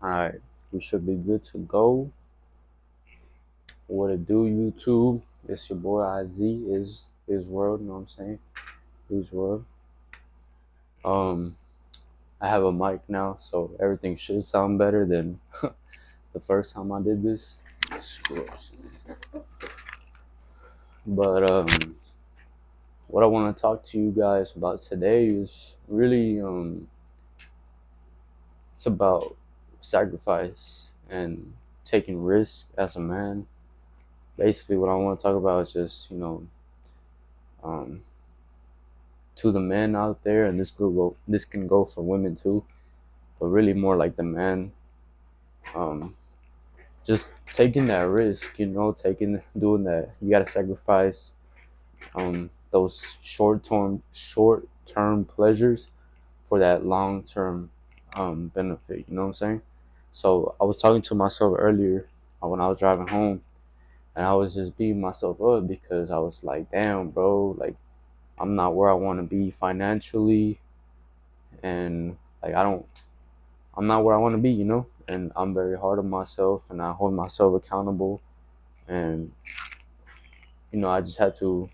Alright, we should be good to go. What it do, YouTube? It's your boy IZ is world, you know what I'm saying? Who's world. Um, I have a mic now, so everything should sound better than the first time I did this. But what I want to talk to you guys about today is really it's about sacrifice and taking risk as a man. Basically, what I want to talk about is just um, to the men out there, and this can go for women too, but really more like the man. Um, just taking that risk, doing that. You gotta sacrifice those short term pleasures for that long term benefit. You know what I'm saying? So I was talking to myself earlier when I was driving home, and I was just beating myself up because I was like, damn, bro, like I'm not where I want to be financially, and like I'm not where I want to be. And I'm very hard on myself, and I hold myself accountable, and I just had to.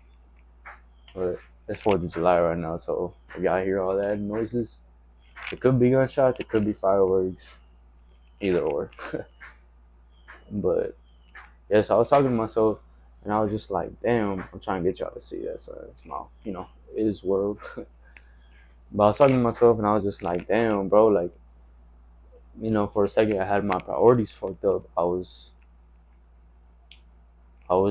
But it's 4th of July right now, so if y'all hear all that noises, it could be gunshots, it could be fireworks, either or. But yeah, so I was talking to myself, and I was just like, damn, I'm trying to get y'all to see that. So it's my, it is world. But I was talking to myself, and I was just like, damn, bro, like, for a second, I had my priorities fucked up. I was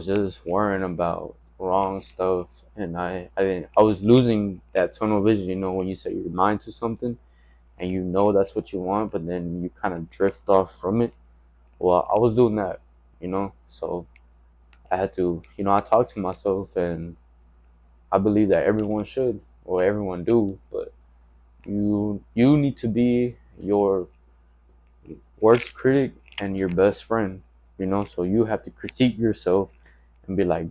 just worrying about wrong stuff, and I was losing that tunnel vision. When you set your mind to something, and that's what you want, but then you kind of drift off from it. Well, I was doing that, so I had to, I talked to myself, and I believe that everyone should, or everyone do, but you need to be your worst critic and your best friend, so you have to critique yourself and be like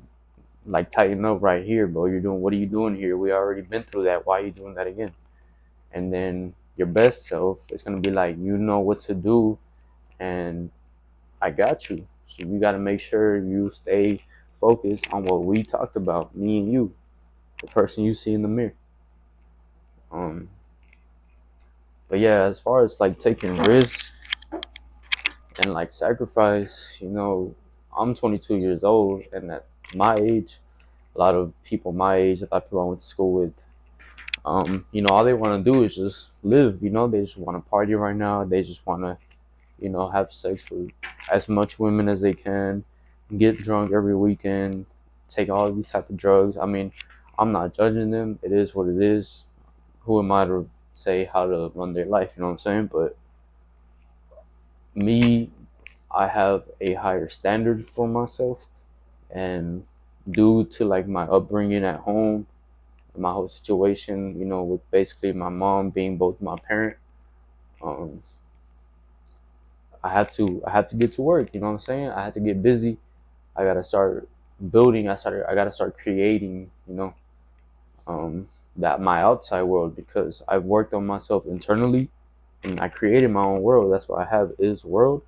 tighten up right here, bro. What are you doing here? We already been through that. Why are you doing that again? And then your best self is gonna be like, you know what to do, and I got you. So you gotta make sure you stay focused on what we talked about, me and you, the person you see in the mirror. Um, but yeah, as far as like taking risks and like sacrifice, I'm 22 years old, and at my age, a lot of people my age, a lot of people I went to school with, all they want to do is just live. They just want to party right now. They just want to, have sex with as much women as they can, get drunk every weekend, take all these type of drugs. I mean, I'm not judging them. It is what it is. Who am I to say how to run their life? You know what I'm saying? But me, I have a higher standard for myself, and due to like my upbringing at home, my whole situation, with basically my mom being both my parent, um, I had to get to work. You know what I'm saying? I had to get busy. I gotta start building. I gotta start creating. Um, that my outside world, because I've worked on myself internally, and I created my own world. That's why I have is world,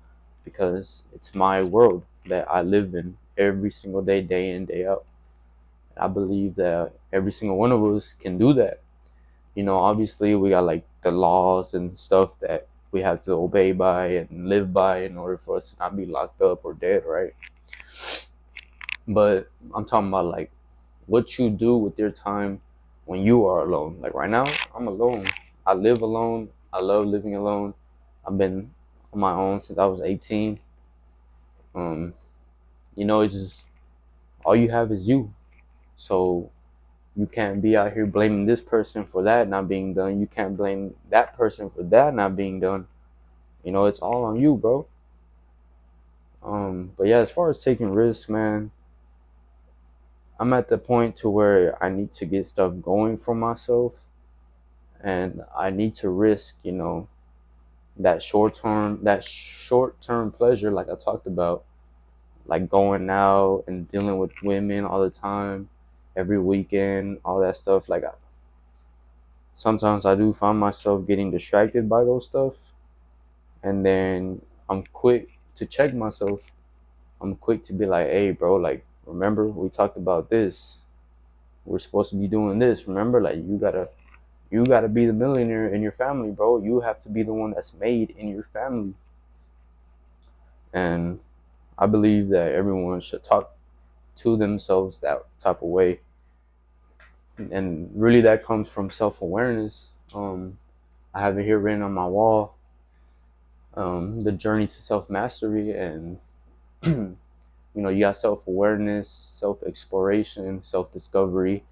because it's my world that I live in every single day, day in, day out. I believe that every single one of us can do that. Obviously we got like the laws and stuff that we have to obey by and live by in order for us to not be locked up or dead, right? But I'm talking about like what you do with your time when you are alone. Like right now, I'm alone. I live alone. I love living alone. I've been on my own since I was 18. Um, it's just all you have is you. So you can't be out here blaming this person for that not being done. You can't blame that person for that not being done. It's all on you, bro. But yeah, as far as taking risks, man, I'm at the point to where I need to get stuff going for myself, and I need to risk, that short term pleasure, like I talked about, like going out and dealing with women all the time, every weekend, all that stuff. Like sometimes I do find myself getting distracted by those stuff, And then I'm quick to check myself. I'm quick to be like, hey, bro, like, remember we talked about this. We're supposed to be doing this. Remember, like, you gotta be the millionaire in your family, bro. You have to be the one that's made in your family. And I believe that everyone should talk to themselves that type of way. And really, that comes from self awareness. I have it here written on my wall, the journey to self mastery. And, you got self awareness, self exploration, self discovery,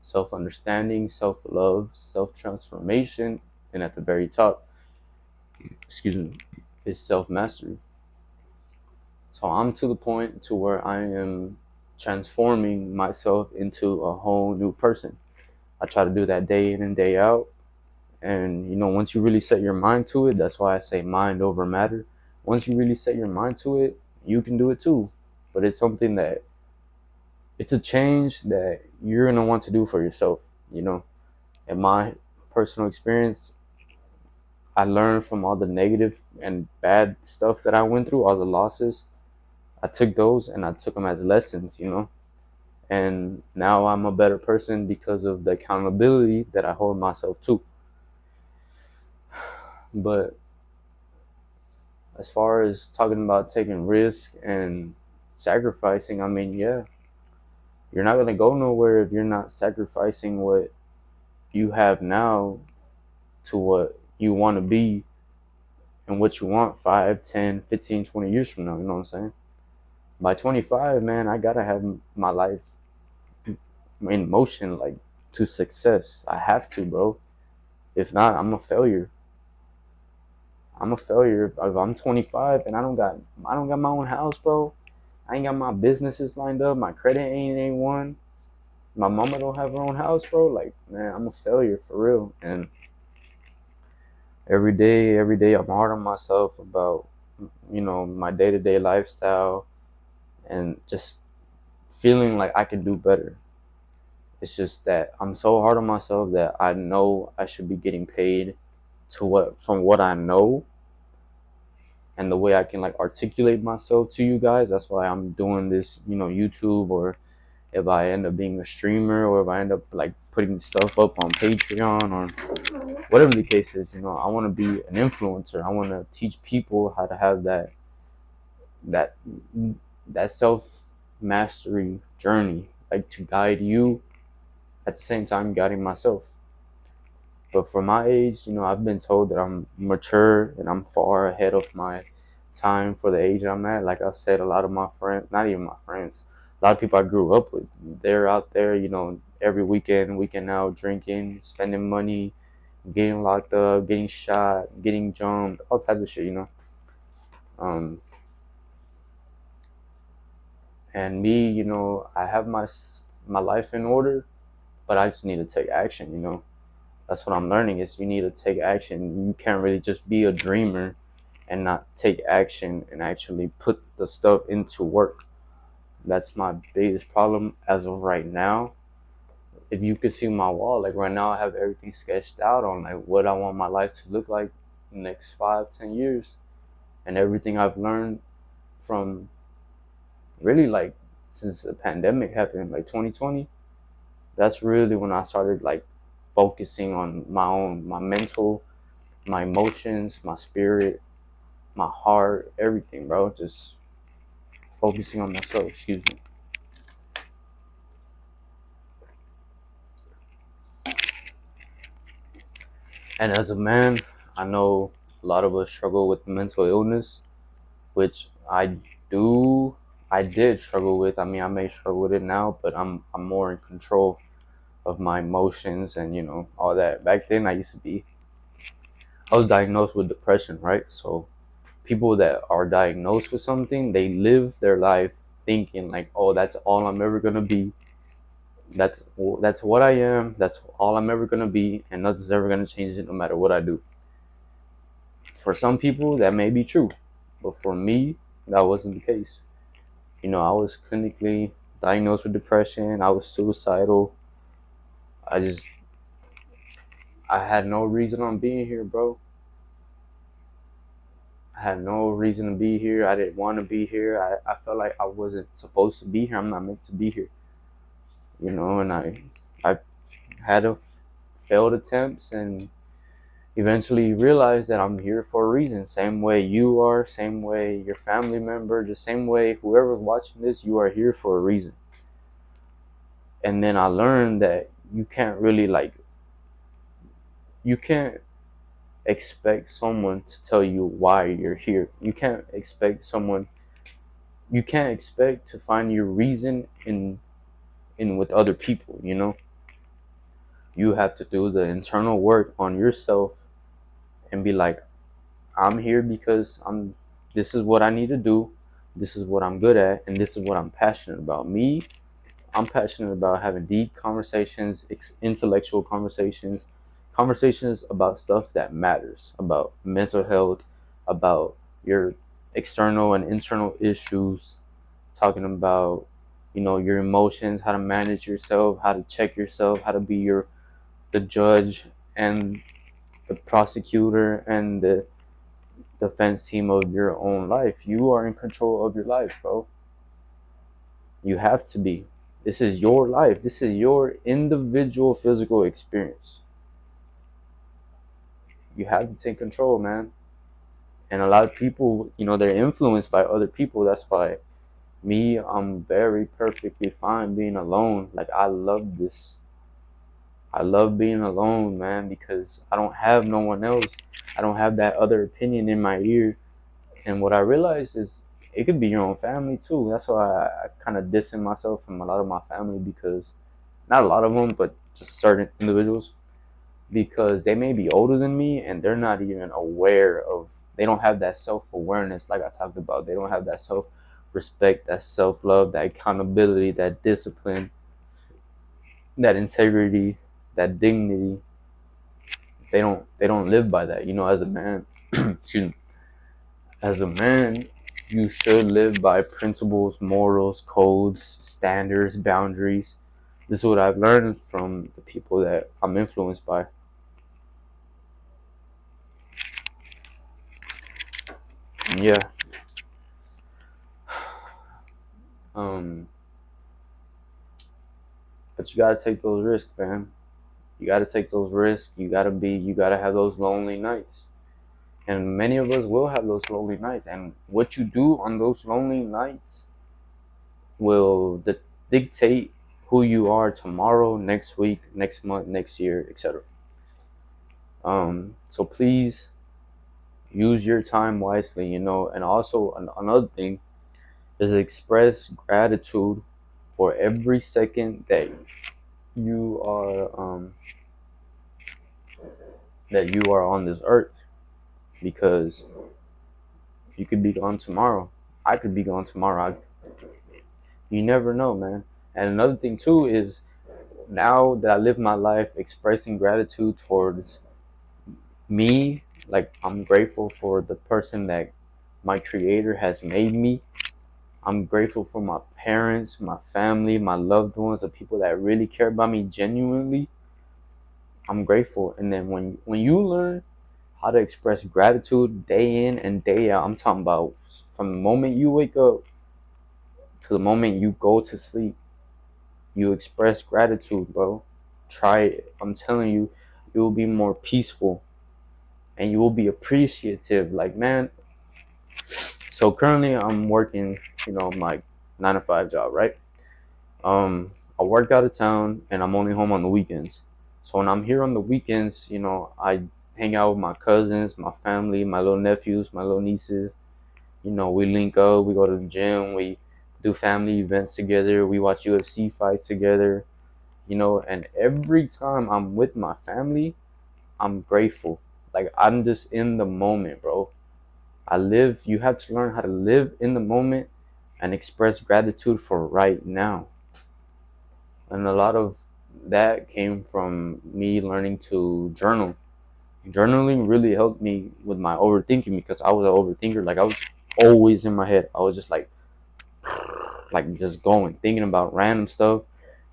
self understanding, self love, self transformation. And at the very top, excuse me, is self mastery. So I'm to the point to where I am transforming myself into a whole new person. I try to do that day in and day out. And once you really set your mind to it, that's why I say mind over matter. Once you really set your mind to it, you can do it too. But it's a change that you're gonna want to do for yourself. You know, in my personal experience, I learned from all the negative and bad stuff that I went through, all the losses. I took those and I took them as lessons. And now I'm a better person because of the accountability that I hold myself to. But as far as talking about taking risk and sacrificing, I mean, yeah, you're not gonna go nowhere if you're not sacrificing what you have now to what you want to be and what you want 5, 10, 15, 20 years from now. You know what I'm saying? By 25, man, I gotta have my life in motion, like, to success. I have to, bro. If not, I'm a failure. I'm a failure if I'm 25 and I don't got my own house, bro. I ain't got my businesses lined up. My credit ain't one. My mama don't have her own house, bro. Like, man, I'm a failure for real. And every day, I'm hard on myself about, my day to day lifestyle and just feeling like I can do better. It's just that I'm so hard on myself that I know I should be getting paid from what I know and the way I can, like, articulate myself to you guys. That's why I'm doing this, YouTube, or if I end up being a streamer, or if I end up, like, putting stuff up on Patreon, or whatever the case is. I want to be an influencer. I want to teach people how to have that that self mastery journey, like, to guide you at the same time guiding myself. But for my age, I've been told that I'm mature and I'm far ahead of my time for the age I'm at. Like I said, a lot of my friends, not even my friends, a lot of people I grew up with, they're out there, every weekend out, drinking, spending money, getting locked up, getting shot, getting jumped, all types of shit. Um, and me, I have my life in order, but I just need to take action. That's what I'm learning, is you need to take action. You can't really just be a dreamer and not take action and actually put the stuff into work. That's my biggest problem as of right now. If you could see my wall, like, right now I have everything sketched out on, like, what I want my life to look like in the next 5, 10 years. And everything I've learned from, really, like, since the pandemic happened, like 2020, that's really when I started, like, focusing on my mental, my emotions, my spirit, my heart, everything, bro. Just focusing on myself. Excuse me. And as a man, I know a lot of us struggle with mental illness, which do. I did struggle with. I mean, I may struggle with it now, but I'm more in control of my emotions and, all that. Back then, I was diagnosed with depression, right? So people that are diagnosed with something, they live their life thinking like, oh, that's all I'm ever gonna be. That's what I am. That's all I'm ever gonna be, and nothing's ever gonna change it, no matter what I do. For some people, that may be true, but for me, that wasn't the case. I was clinically diagnosed with depression. I was suicidal. I just, I had no reason on being here, bro. had no reason to be here. I didn't want to be here. I felt like I wasn't supposed to be here. I'm not meant to be here, and I had a failed attempts and eventually realized that I'm here for a reason. Same way you are, same way your family member, the same way whoever's watching this, you are here for a reason. And then I learned that you can't really you can't expect someone to tell you why you're here. You can't expect to find your reason in with other people. You have to do the internal work on yourself and be like, I'm here because this is what I need to do. This is what I'm good at, and this is what I'm passionate about. I'm passionate about having deep conversations, intellectual conversations, conversations about stuff that matters, about mental health, about your external and internal issues, talking about, your emotions, how to manage yourself, how to check yourself, how to be the judge and the prosecutor and the defense team of your own life. You are in control of your life, bro. You have to be. This is your life. This is your individual physical experience. You have to take control, man. And a lot of people, they're influenced by other people. That's why I'm very perfectly fine being alone. Like, I love this. I love being alone, man, because I don't have no one else. I don't have that other opinion in my ear. And what I realized is it could be your own family too. That's why I kind of distance myself from a lot of my family, because not a lot of them, but just certain individuals, because they may be older than me and they're not even aware of, they don't have that self-awareness like I talked about. They don't have that self-respect, that self-love, that accountability, that discipline, that integrity, that dignity. They don't live by that. As a man, excuse me, as a man, you should live by principles, morals, codes, standards, boundaries. This is what I've learned from the people that I'm influenced by. And yeah. Um, but you gotta take those risks, man. You gotta take those risks. You gotta have those lonely nights. And many of us will have those lonely nights. And what you do on those lonely nights will dictate who you are tomorrow, next week, next month, next year, etc. So please use your time wisely, and also another thing is express gratitude for every second you are um, that you are on this earth, because you could be gone tomorrow. I could be gone tomorrow. You never know, man. And another thing too is, now that I live my life expressing gratitude towards me, like, I'm grateful for the person that my creator has made me. I'm grateful for my parents, my family, my loved ones, the people that really care about me genuinely. I'm grateful. And then when you learn how to express gratitude day in and day out, I'm talking about from the moment you wake up to the moment you go to sleep, you express gratitude, bro. Try it. I'm telling you, you will be more peaceful and you will be appreciative. Like, man, so currently I'm working, my 9 to 5 job, right? I work out of town and I'm only home on the weekends. So when I'm here on the weekends, I hang out with my cousins, my family, my little nephews, my little nieces. We link up, we go to the gym, we do family events together, we watch UFC fights together, and every time I'm with my family, I'm grateful. Like, I'm just in the moment, bro. You have to learn how to live in the moment and express gratitude for right now. And a lot of that came from me learning to journal. Journaling really helped me with my overthinking, because I was an overthinker. Like, I was always in my head. I was just like just going, thinking about random stuff,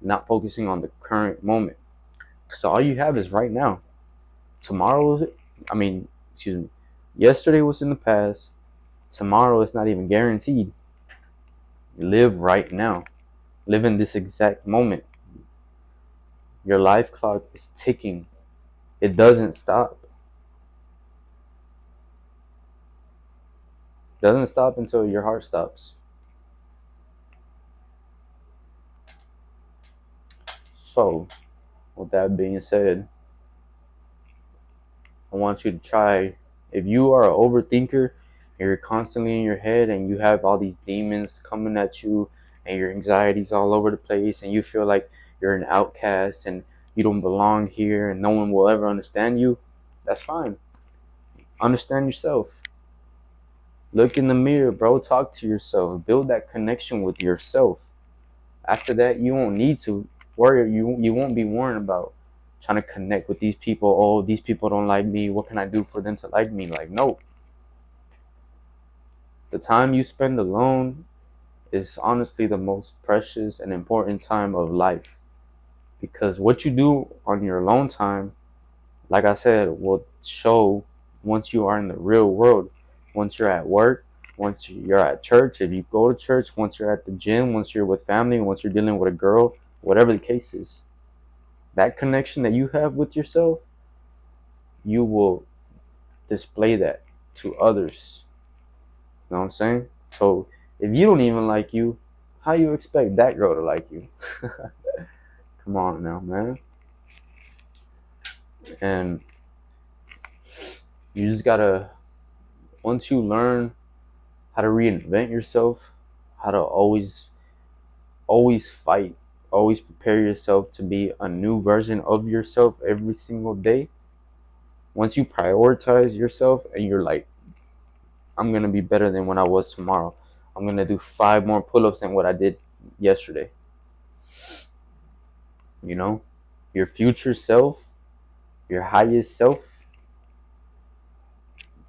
not focusing on the current moment. So all you have is right now. Tomorrow, I mean, excuse me, yesterday was in the past. Tomorrow is not even guaranteed. Live right now. Live in this exact moment. Your life clock is ticking. It doesn't stop. It doesn't stop until your heart stops. So, with that being said, I want you to try. If you are an overthinker, and you're constantly in your head and you have all these demons coming at you and your anxiety's all over the place and you feel like you're an outcast and you don't belong here and no one will ever understand you, that's fine. Understand yourself. Look in the mirror, bro. Talk to yourself. Build that connection with yourself. After that, you won't need to worry. You won't be worrying about trying to connect with these people. Oh, these people don't like me. What can I do for them to like me? Like, no. The time you spend alone is honestly the most precious and important time of life. Because what you do on your alone time, like I said, will show once you are in the real world. Once you're at work, once you're at church, if you go to church, once you're at the gym, once you're with family, once you're dealing with a girl, whatever the case is, that connection that you have with yourself, you will display that to others. You know what I'm saying? So if you don't even like you, how you expect that girl to like you? Come on now, man. And you just gotta, once you learn how to reinvent yourself, how to always fight, always prepare yourself to be a new version of yourself every single day. Once you prioritize yourself and you're like, I'm gonna be better than when I was tomorrow. I'm gonna do 5 more pull-ups than what I did yesterday. You know, your future self, your highest self,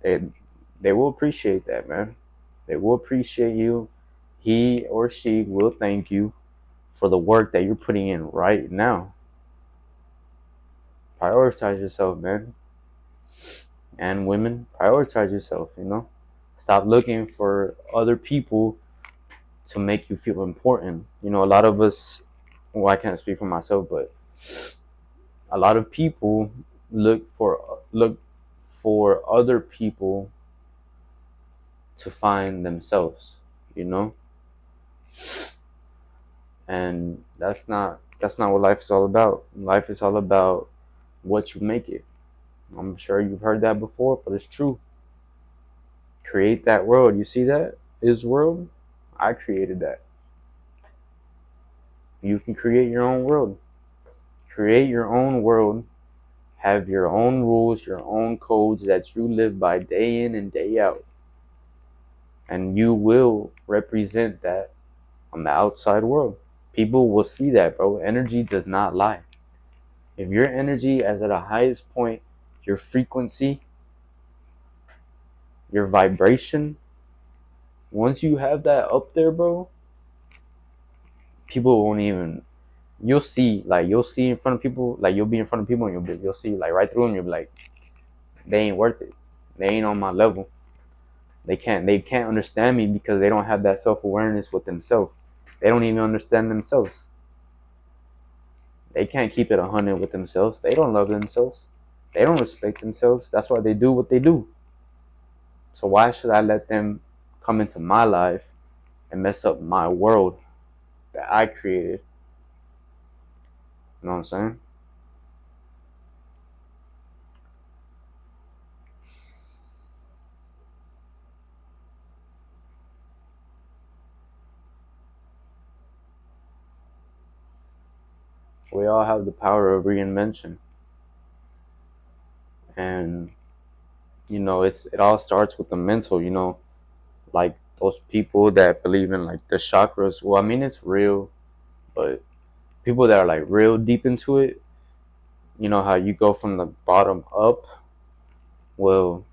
they they will appreciate that, man. They will appreciate you. He or she will thank you for the work that you're putting in right now. Prioritize yourself, man. And women, prioritize yourself, you know. Stop looking for other people to make you feel important. You know, a lot of us, well, I can't speak for myself, but a lot of people look for other people to find themselves, you know? And that's not what life is all about. Life is all about what you make it. I'm sure you've heard that before, but it's true. Create that world. You see that? His world? I created that. You can create your own world. Create your own world. Have your own rules, your own codes that you live by day in and day out. And you will represent that on the outside world. People will see that, bro. Energy does not lie. If your energy is at a highest point, your frequency, your vibration, once you have that up there, bro, people won't even. You'll see in front of people, like you'll be in front of people and you'll see like right through them. You'll be like, they ain't worth it. They ain't on my level. They can't understand me because they don't have that self-awareness with themselves. They don't even understand themselves. They can't keep it 100 with themselves. They don't love themselves. They don't respect themselves. That's why they do what they do. So why should I let them come into my life and mess up my world that I created? You know what I'm saying? We all have the power of reinvention. And it all starts with the mental, like those people that believe in like the chakras. Well, I mean it's real, but people that are like real deep into it, you know how you go from the bottom up. Well,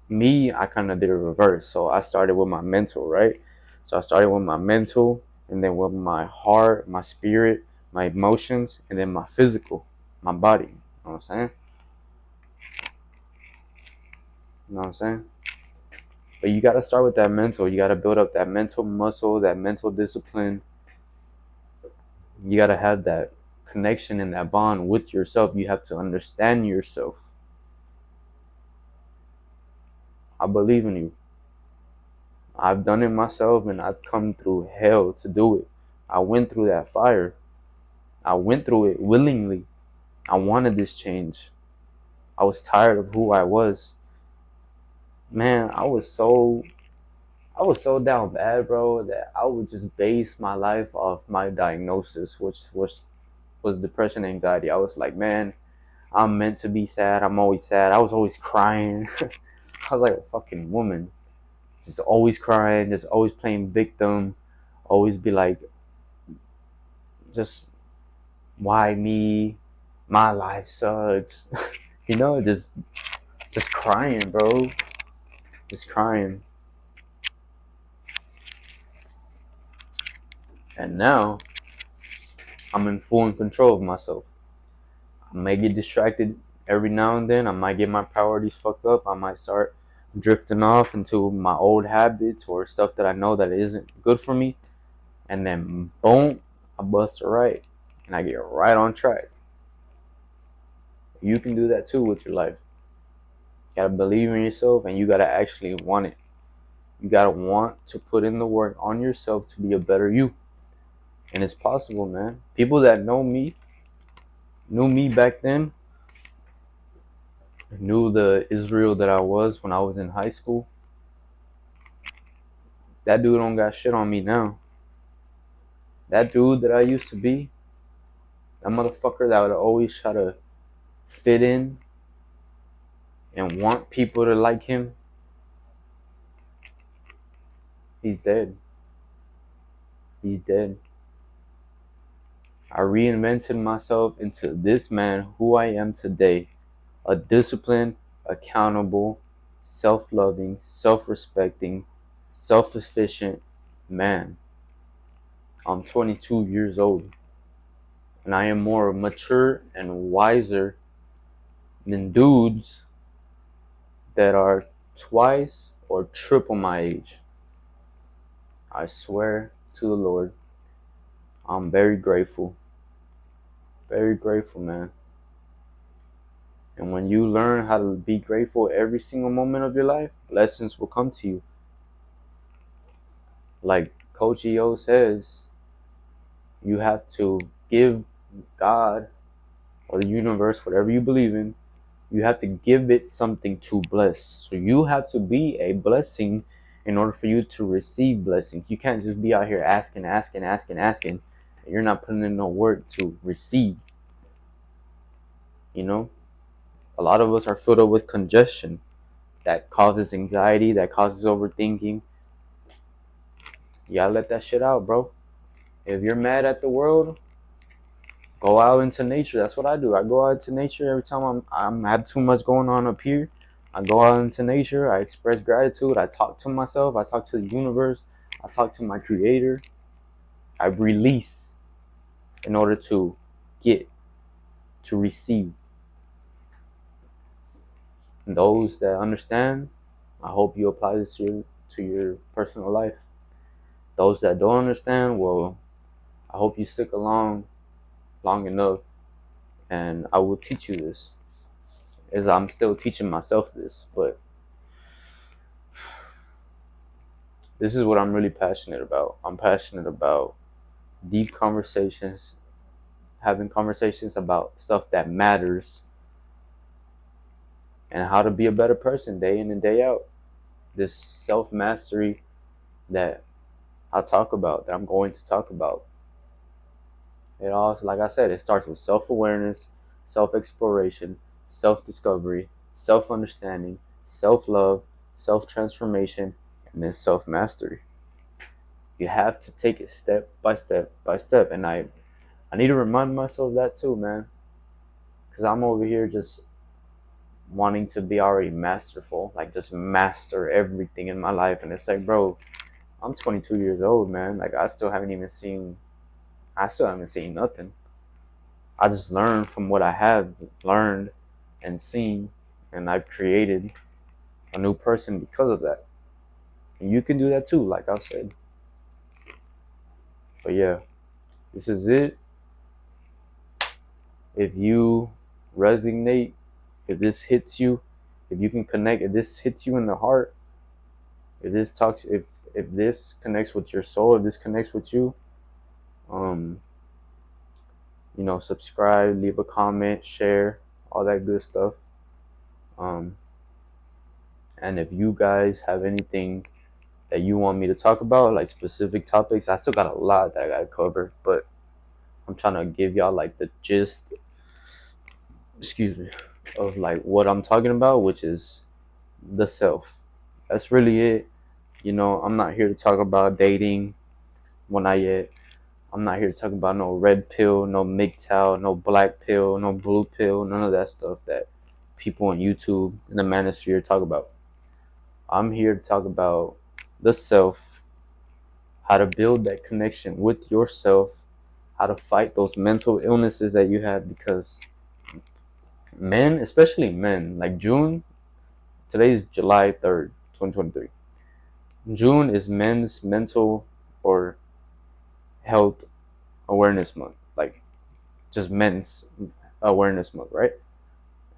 me, I kind of did a reverse. So I started with my mental, right? So I started with my mental, and then with my heart, my spirit, my emotions, and then my physical, my body. You know what I'm saying? You know what I'm saying? But you got to start with that mental. You got to build up that mental muscle, that mental discipline. You got to have that connection and that bond with yourself. You have to understand yourself. I believe in you. I've done it myself and I've come through hell to do it. I went through that fire. I went through it willingly. I wanted this change. I was tired of who I was. Man, I was so down bad, bro, that I would just base my life off my diagnosis, which was depression, anxiety. I was like, man, I'm meant to be sad. I'm always sad. I was always crying. I was like a fucking woman, just always crying, just always playing victim, always be like, just why me? My life sucks. Just crying, bro, just crying. And now I'm in full control of myself. I may get distracted every now and then. I might get my priorities fucked up. I might start drifting off into my old habits or stuff that I know that isn't good for me. And then boom, I bust it right and I get right on track. You can do that too with your life. You gotta believe in yourself and you gotta actually want it. You gotta want to put in the work on yourself to be a better you. And it's possible, man. People that knew me back then, knew the Israel that I was when I was in high school. That dude don't got shit on me now. That dude that I used to be, that motherfucker that would always try to fit in and want people to like him, he's dead. He's dead. I reinvented myself into this man who I am today. A disciplined, accountable, self-loving, self-respecting, self-sufficient man. I'm 22 years old. And I am more mature and wiser than dudes that are twice or triple my age. I swear to the Lord, I'm very grateful. Very grateful, man. And when you learn how to be grateful every single moment of your life, blessings will come to you. Like Coach EO says, you have to give God or the universe, whatever you believe in, you have to give it something to bless. So you have to be a blessing in order for you to receive blessings. You can't just be out here asking, and you're not putting in no work to receive. You know, a lot of us are filled up with congestion that causes anxiety, that causes overthinking. You gotta let that shit out, bro. If you're mad at the world, go out into nature. That's what I do. I go out into nature every time I'm have too much going on up here. I go out into nature. I express gratitude. I talk to myself. I talk to the universe. I talk to my creator. I release in order to get, to receive. And those that understand, I hope you apply this to your personal life. Those that don't understand, well, I hope you stick along long enough and I will teach you this. As I'm still teaching myself this, but this is what I'm really passionate about. I'm passionate about deep conversations, having conversations about stuff that matters, and how to be a better person day in and day out. This self mastery that that I'm going to talk about. It all, like I said, it starts with self awareness, self exploration, self discovery, self understanding, self love, self transformation, and then self mastery. You have to take it step by step by step. And I need to remind myself of that too, man. Because I'm over here just wanting to be already masterful, like just master everything in my life. And it's like, bro, I'm 22 years old, man. Like I still haven't seen nothing. I just learned from what I have learned and seen, and I've created a new person because of that. And you can do that too, like I said. But yeah, this is it. If you resonate, if this hits you, if you can connect, if this hits you in the heart, if this connects with your soul, if this connects with you, um, subscribe, leave a comment, share, all that good stuff. Um, and if you guys have anything that you want me to talk about, like specific topics, I still got a lot that I gotta cover, but I'm trying to give y'all like the gist, excuse me, of like what I'm talking about, which is the self. That's really it. I'm not here to talk about dating. Well, not yet. I'm not here to talk about no red pill, no MGTOW, no black pill, no blue pill, none of that stuff that people on YouTube and the manosphere talk about. I'm here to talk about the self, how to build that connection with yourself, how to fight those mental illnesses that you have, because men, especially men, like June, today is July 3rd, 2023. June is men's mental or health awareness month, like just men's awareness month, right?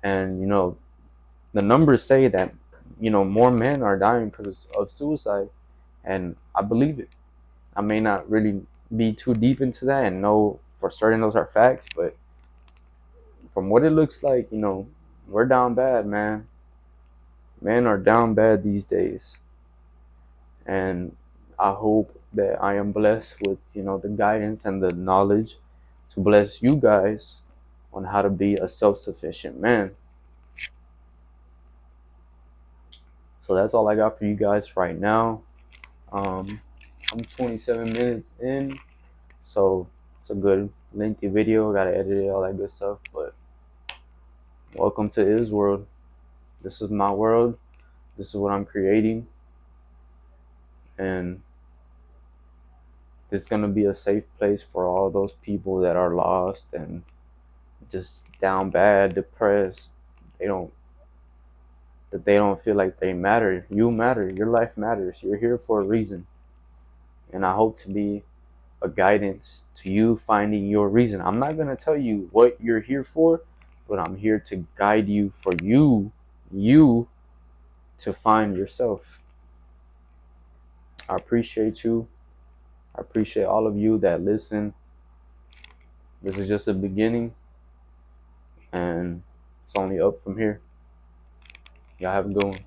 And the numbers say that more men are dying because of suicide, and I believe it. I may not really be too deep into that and know for certain those are facts, but from what it looks like, we're down bad, man. Men are down bad these days, and I hope that I am blessed with the guidance and the knowledge to bless you guys on how to be a self-sufficient man. So that's all I got for you guys right now. I'm 27 minutes in, so it's a good lengthy video. Gotta edit it, all that good stuff. But welcome to his world. This is my world. This is what I'm creating, and this is gonna be a safe place for all those people that are lost and just down bad, depressed. They don't they don't feel like they matter. You matter. Your life matters. You're here for a reason, and I hope to be a guidance to you finding your reason. I'm not going to tell you what you're here for, but I'm here to guide you for you to find yourself. I appreciate you. I appreciate all of you that listen. This is just a beginning, and it's only up from here. Y'all have a good one.